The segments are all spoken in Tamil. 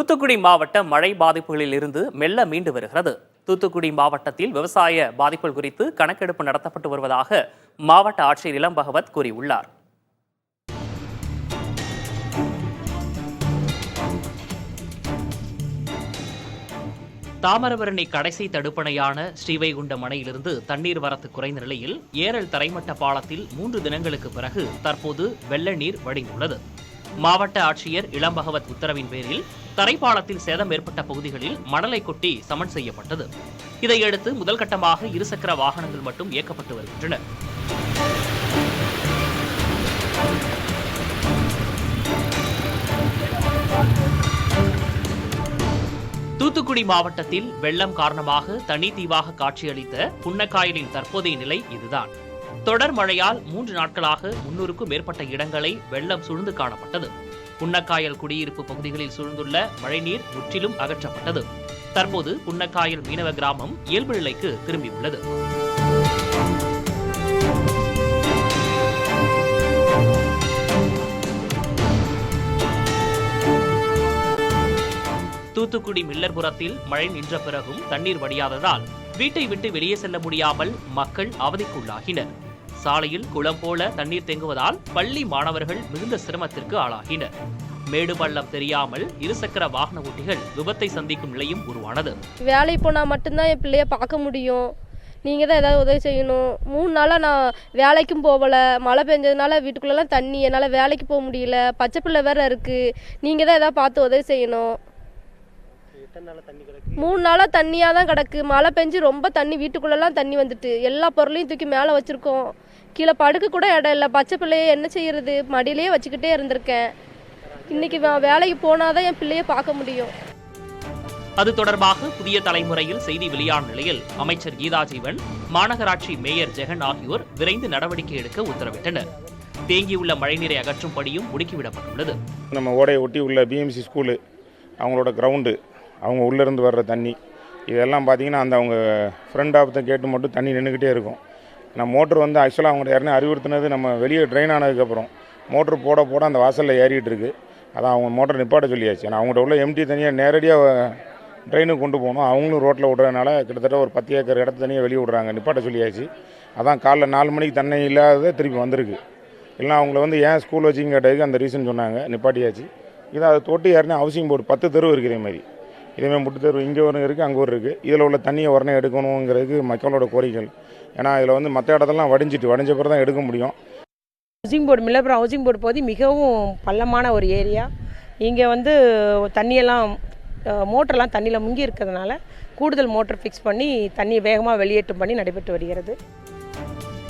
தூத்துக்குடி மாவட்டம் மழை பாதிப்புகளில் இருந்து மெல்ல மீண்டு வருகிறது. தூத்துக்குடி மாவட்டத்தில் விவசாய பாதிப்புகள் குறித்து கணக்கெடுப்பு நடத்தப்பட்டு வருவதாக மாவட்ட ஆட்சியர் இளம்பகவத் கூறியுள்ளார். தாமிரபரணி கடைசி தடுப்பணையான ஸ்ரீவைகுண்டம் அணையிலிருந்து தண்ணீர் வரத்து குறைந்த நிலையில் ஏரல் தரைமட்ட பாலத்தில் 3 தினங்களுக்கு பிறகு தற்போது வெள்ள நீர் வடிந்துள்ளது. மாவட்ட ஆட்சியர் இளம்பகவத் உத்தரவின் பேரில் தரைப்பாலத்தில் சேதம் ஏற்பட்ட பகுதிகளில் மணலை கொட்டி சமன் செய்யப்பட்டது. இதையடுத்து முதல் கட்டமாக இருசக்கர வாகனங்கள் மட்டும் இயக்கப்பட்டு வருகின்றன. தூத்துக்குடி மாவட்டத்தில் வெள்ளம் காரணமாக தனித்தீவாக காட்சியளித்த புன்னக்காயலின் தற்போதைய நிலை இதுதான். தொடர் மழையால் 3 நாட்களாக 300க்கும் மேற்பட்ட இடங்களை வெள்ளம் சூழ்ந்து காணப்பட்டது. புன்னக்காயல் குடியிருப்பு பகுதிகளில் சூழ்ந்துள்ள மழைநீர் முற்றிலும் அகற்றப்பட்டது. தற்போது புன்னக்காயல் மீனவ கிராமம் இயல்பு நிலைக்கு திரும்பியுள்ளது. தூத்துக்குடி மில்லர்புரத்தில் மழை நின்ற பிறகும் தண்ணீர் வடியாததால் வீட்டை விட்டு வெளியே செல்ல முடியாமல் மக்கள் அவதிக்குள்ளாகினர். சாலையில் குளம் போல தண்ணீர் தேங்குவதால் பள்ளி மாணவர்கள் மிகுந்த சிரமத்திற்கு ஆளாகினர். மேடு பள்ளம் தெரியாமல் இருசக்கர வாகன ஓட்டிகள் விபத்தை சந்திக்கும் நிலையும் உருவானது. வேலை போனால் மட்டும்தான் என் பிள்ளைய பார்க்க முடியும். நீங்கள் தான் ஏதாவது உதவி செய்யணும். 3 நாளாக நான் வேலைக்கும் போகலை. மழை பெஞ்சதுனால வீட்டுக்குள்ளெல்லாம் தண்ணி, என்னால் வேலைக்கு போக முடியல. பச்சை பிள்ளை வேற இருக்குது. நீங்கள் தான் ஏதாவது பார்த்து உதவி செய்யணும். 3 நாளாக தண்ணியாக தான் கிடக்கு. மழை பெஞ்சு ரொம்ப தண்ணி, வீட்டுக்குள்ளெல்லாம் தண்ணி வந்துட்டு எல்லா பொருளையும் தூக்கி மேலே வச்சுருக்கோம். கீழே படுக்க கூட இடம் இல்லை. பச்சை பிள்ளைய என்ன செய்யறது? மடியிலேயே வச்சுக்கிட்டே இருந்திருக்கேன். இன்னைக்கு வேலைக்கு போனாதான் என் பிள்ளைய பார்க்க முடியும். அது தொடர்பாக புதிய தலைமுறையில் செய்தி வெளியான நிலையில் அமைச்சர் கீதா ஜீவன், மாநகராட்சி மேயர் ஜெகன் ஆகியோர் விரைந்து நடவடிக்கை எடுக்க உத்தரவிட்டனர். தேங்கியுள்ள மழைநீரை அகற்றும் படியும் முடுக்கிவிடப்பட்டுள்ளது. நம்ம ஓடையை ஒட்டி உள்ள பிஎம்சி ஸ்கூலு, அவங்களோட கிரவுண்டு, அவங்க உள்ளேருந்து வர்ற தண்ணி, இதெல்லாம் பார்த்தீங்கன்னா அந்த அவங்க ஃப்ரண்ட் ஆஃப் த கேட்டு மட்டும் தண்ணி நின்றுக்கிட்டே இருக்கும். நம்ம மோட்ரு வந்து ஆக்சுவலாக அவங்க யாருன்னு அறிவுறுத்தினது, நம்ம வெளியே ட்ரெயின் ஆனதுக்கப்புறம் மோட்ரு போட அந்த வாசலில் ஏறிட்டு இருக்குது. அதான் அவங்க மோட்டர் நிப்பாட்ட சொல்லியாச்சு. ஏன்னா அவங்கள்ட்ட உள்ள எம்டி தனியாக நேரடியாக ட்ரெயினுக்கு கொண்டு போகணும். அவங்களும் ரோட்டில் விடுறதுனால கிட்டத்தட்ட ஒரு 10 ஏக்கர் இடத்து தனியாக வெளியே விடுறாங்க. நிப்பாட்ட சொல்லியாச்சு. அதான் காலைல 4 மணிக்கு தண்ணி இல்லாத திருப்பி வந்திருக்கு. இல்லைனா அவங்கள வந்து ஏன் ஸ்கூல் வச்சிங்க கேட்டதுக்கு அந்த ரீசன் சொன்னாங்க. நிப்பாட்டியாச்சு. இதை அதை தொட்டு யாருன்னா ஹவுசிங் போர்டு 10 தெரு இருக்குது. இதே மாதிரி இதேமாதிரி முட்டு தெரு இங்கே ஒரு இருக்குது, அங்கே ஒரு இருக்குது. இதில் உள்ள தண்ணியை உடனே எடுக்கணுங்கிறதுக்கு மக்களோட கோரிக்கைகள். ஏன்னா இதில் வந்து மற்ற இடத்தெல்லாம் வடிஞ்ச பிறகு தான் எடுக்க முடியும். Housing board, Millerpuram housing board பகுதி மிகவும் பள்ளமான ஒரு ஏரியா. இங்கே வந்து தண்ணியெல்லாம் மோட்டர்லாம் தண்ணியில் முங்கி இருக்கிறதுனால கூடுதல் மோட்டர் ஃபிக்ஸ் பண்ணி தண்ணியை வேகமாக வெளியேற்றும் பண்ணி நடைபெற்று வருகிறது.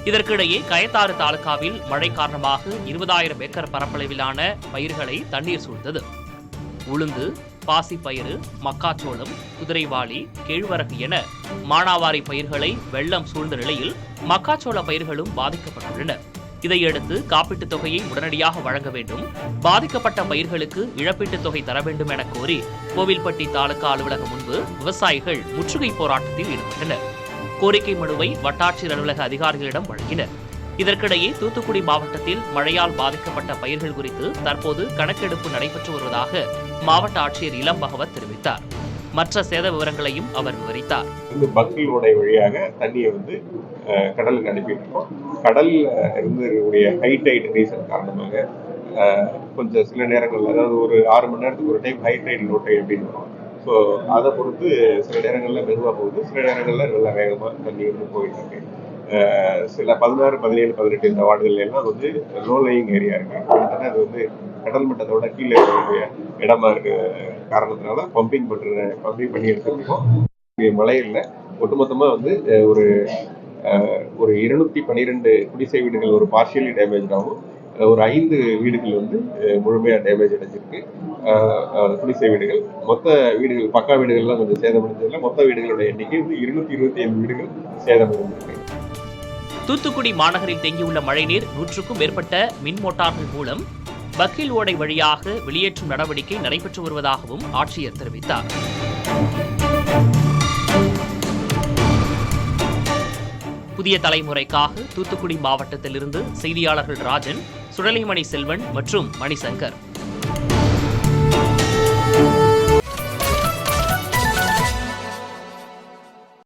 இதற்கிடையே கயத்தாறு தாலுகாவில் மழை காரணமாக 20,000 ஏக்கர் பரப்பளவிலான பயிர்களை தண்ணீர் சூழ்ந்தது. உளுந்து, பாசிப்பயிறு, மக்காச்சோளம், குதிரைவாளி, கேழ்வரகு என மானாவாரி பயிர்களை வெள்ளம் சூழ்ந்த நிலையில் மக்காச்சோள பயிர்களும் பாதிக்கப்பட்டுள்ளன. இதையடுத்து காப்பீட்டுத் தொகையை உடனடியாக வழங்க வேண்டும், பாதிக்கப்பட்ட பயிர்களுக்கு இழப்பீட்டுத் தொகை தர வேண்டும் என கோரி கோவில்பட்டி தாலுகா அலுவலகம் முன்பு விவசாயிகள் முற்றுகை போராட்டத்தில் ஈடுபட்டனர். கோரிக்கை மனுவை வட்டாட்சியர் அலுவலக அதிகாரிகளிடம் வழங்கினர். இதற்கிடையே தூத்துக்குடி மாவட்டத்தில் மழையால் பாதிக்கப்பட்ட பயிர்கள் குறித்து தற்போது கணக்கெடுப்பு நடைபெற்று வருவதாக மாவட்ட ஆட்சியர் இளம்பகவத் தெரிவித்தார். மற்ற சேத விவரங்களையும் அவர் விவரித்தார். பக்கில் ஓடை வழியாக தண்ணியை வந்து கடலுக்கு அனுப்பியிருக்கோம். கடல் இருந்தக்கூடிய ஹை டைட் ரீசன் காரணமாக கொஞ்சம் சில நேரங்கள், அதாவது ஒரு 6 மணி நேரத்துக்கு ஒரு time high tight low tight அப்படின்னு வரும். ஸோ அதை பொறுத்து சில நேரங்களில் மெதுவாக போகுது, சில நேரங்களில் நல்லா வேகமாக தண்ணி வந்து போயிட்டு இருக்கு. சில 16, 17, 18 இந்த வார்டுகள் எல்லாம் வந்து லோ லையிங் ஏரியா இருக்கு. கிட்டத்தட்ட அது வந்து கடல் மட்டத்தோட கீழே இருக்கக்கூடிய இடமா இருக்க காரணத்தினால பம்பிங் பண்ணி எடுத்துருக்கோம். மழையில் ஒட்டுமொத்தமாக வந்து ஒரு 212 குடிசை வீடுகள் ஒரு பார்ஷியலி டேமேஜ் ஆகும். ஒரு 5 வீடுகள் வந்து முழுமையாக டேமேஜ் அடைஞ்சிருக்கு. குடிசை வீடுகள், மொத்த வீடுகள் பக்கா வீடுகள்லாம் கொஞ்சம் சேதமடைஞ்சதில்லை. மொத்த வீடுகளோட எண்ணிக்கை வந்து 225 வீடுகள் சேதமடைந்திருக்கு. தூத்துக்குடி மாநகரில் தேங்கியுள்ள மழைநீர் 100க்கும் மேற்பட்ட மின் மோட்டார்கள் மூலம் பக்கில் ஓடை வழியாக வெளியேற்றும் நடவடிக்கை நடைபெற்று வருவதாகவும் ஆட்சியர் தெரிவித்தார். புதிய தலைமுறைக்காக தூத்துக்குடி மாவட்டத்திலிருந்து செய்தியாளர்கள் ராஜன், சுடலைமணி செல்வன் மற்றும் மணிசங்கர்.